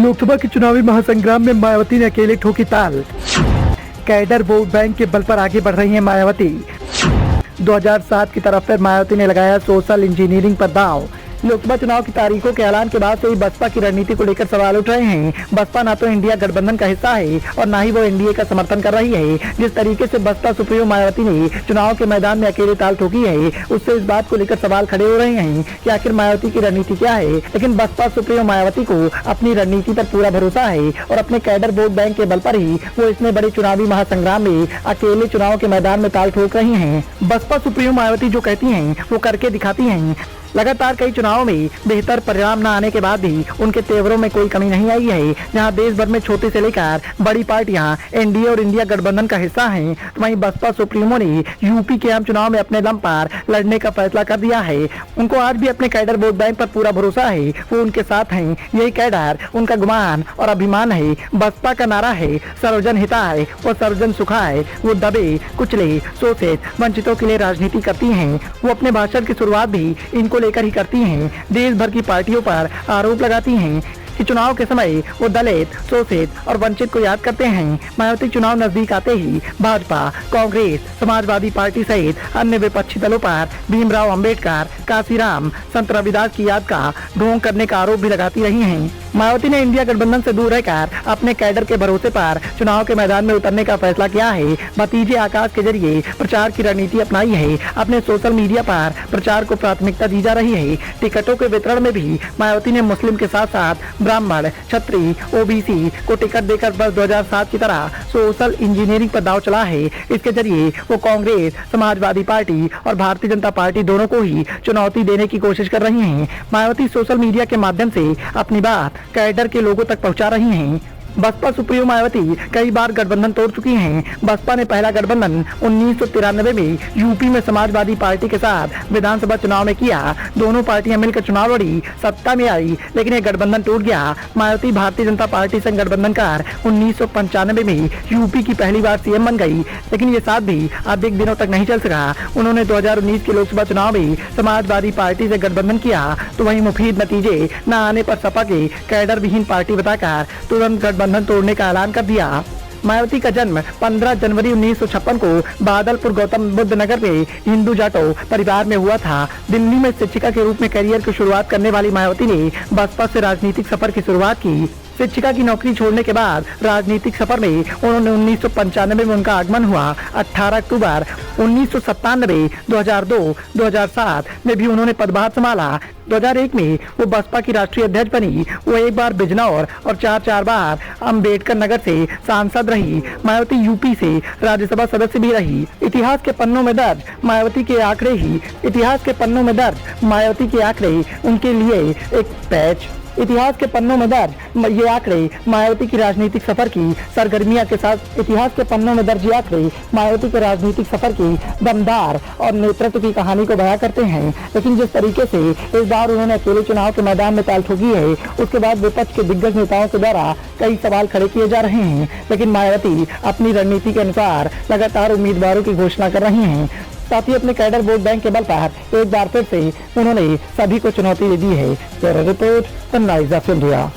लोकसभा के चुनावी महासंग्राम में मायावती ने अकेले ठोकी ताल। कैडर वोट बैंक के बल पर आगे बढ़ रही हैं मायावती। 2007 की तरफ फिर मायावती ने लगाया सोशल इंजीनियरिंग पर दांव। लोकसभा चुनाव की तारीखों के ऐलान के बाद से ही बसपा की रणनीति को लेकर सवाल उठ रहे हैं। बसपा ना तो इंडिया गठबंधन का हिस्सा है और ना ही वो एनडीए का समर्थन कर रही है। जिस तरीके से बसपा सुप्रीमो मायावती ने चुनाव के मैदान में अकेले ताल ठोकी है, उससे इस बात को लेकर सवाल खड़े हो रहे हैं कि आखिर मायावती की रणनीति क्या है। लेकिन बसपा सुप्रीमो मायावती को अपनी रणनीति पर पूरा भरोसा है और अपने कैडर वोट बैंक के बल पर ही वो इतने बड़े चुनावी महासंग्राम में अकेले चुनाव के मैदान में ताल ठोक रही है। बसपा सुप्रीमो मायावती जो कहती है वो करके दिखाती है। लगातार कई चुनावों में बेहतर परिणाम न आने के बाद भी उनके तेवरों में कोई कमी नहीं आई है। जहां देश भर में छोटे से लेकर बड़ी पार्टियां एनडीए और इंडिया गठबंधन का हिस्सा हैं, तो वहीं बसपा सुप्रीमो ने यूपी के आम चुनाव में अपने दम पर लड़ने का फैसला कर दिया है। उनको आज भी अपने कैडर वोट बैंक पर पूरा भरोसा है, वो उनके साथ हैं। यही कैडर उनका गुमान और अभिमान है। बसपा का नारा है सर्वजन हिताय और सर्वजन सुखाय। वो दबे कुचले शोषित वंचितों के लिए राजनीति करती हैं। वो अपने भाषण की शुरुआत भी इनको लेकर ही करती हैं। देश भर की पार्टियों पर आरोप लगाती हैं कि चुनाव के समय वो दलित, शोषित और वंचित को याद करते हैं। मायावती चुनाव नजदीक आते ही भाजपा, कांग्रेस, समाजवादी पार्टी सहित अन्य विपक्षी दलों पर भीमराव अंबेडकर, काशीराम, संत रविदास की याद का ढोंग करने का आरोप भी लगाती रही हैं। मायावती ने इंडिया गठबंधन से दूर रहकर अपने कैडर के भरोसे पर चुनाव के मैदान में उतरने का फैसला किया है। भतीजे आकाश के जरिए प्रचार की रणनीति अपनाई है। अपने सोशल मीडिया पर प्रचार को प्राथमिकता दी जा रही है। टिकटों के वितरण में भी मायावती ने मुस्लिम के साथ साथ ब्राह्मण, क्षत्रिय, ओबीसी को टिकट देकर बस 2007 की तरह सोशल इंजीनियरिंग पर दांव चला है। इसके जरिए वो कांग्रेस, समाजवादी पार्टी और भारतीय जनता पार्टी दोनों को ही चुनौती देने की कोशिश कर रही हैं। मायावती सोशल मीडिया के माध्यम से अपनी बात कैडर के लोगों तक पहुंचा रही हैं। बसपा सुप्रीमो मायावती कई बार गठबंधन तोड़ चुकी हैं। बसपा ने पहला गठबंधन 1993 में यूपी में समाजवादी पार्टी के साथ विधानसभा चुनाव में किया। दोनों पार्टियां मिलकर चुनाव लड़ी, सत्ता में आई, लेकिन यह गठबंधन टूट गया। मायावती भारतीय जनता पार्टी से गठबंधन कर 1995 में यूपी की पहली बार सीएम बन गई, लेकिन ये साथ भी अधिक दिनों तक नहीं चल सका। उन्होंने 2019 के लोकसभा चुनाव में समाजवादी पार्टी से गठबंधन किया, तो वही मुफीद नतीजे न आने पर सपा के कैडर विहीन पार्टी बताकर तुरंत गठबंधन तोड़ने का ऐलान कर दिया। मायावती का जन्म 15 जनवरी 1956 को बादलपुर गौतम बुद्ध नगर में हिंदू जाटो परिवार में हुआ था। दिल्ली में शिक्षिका के रूप में करियर की शुरुआत करने वाली मायावती ने बसपा से राजनीतिक सफर की शुरुआत की। शिक्षिका की नौकरी छोड़ने के बाद राजनीतिक सफर में उन्होंने 1995 में उनका आगमन हुआ। 18 अक्टूबर 1997, 2002, 2007 में भी उन्होंने पदभार संभाला। 2001 में वो बसपा की राष्ट्रीय अध्यक्ष बनी। वो एक बार बिजनौर और चार बार अंबेडकर नगर से सांसद रही। मायावती यूपी से राज्यसभा सदस्य भी रही। इतिहास के पन्नों में दर्ज मायावती के आंकड़े उनके लिए एक पैच। इतिहास के पन्नों में दर्ज ये आंकड़े मायावती की राजनीतिक सफर की सरगर्मियां के साथ मायावती के राजनीतिक सफर की दमदार और नेतृत्व की कहानी को बयां करते हैं। लेकिन जिस तरीके से इस बार उन्होंने अकेले चुनाव के मैदान में ताल ठोकी है, उसके बाद विपक्ष के दिग्गज नेताओं के द्वारा कई सवाल खड़े किए जा रहे हैं। लेकिन मायावती अपनी रणनीति के अनुसार लगातार उम्मीदवारों की घोषणा कर रही हैं। साथ ही अपने कैडर वोट बैंक के बल पर एक बार फिर से उन्होंने सभी को चुनौती दे दी है। Report sunrise of India.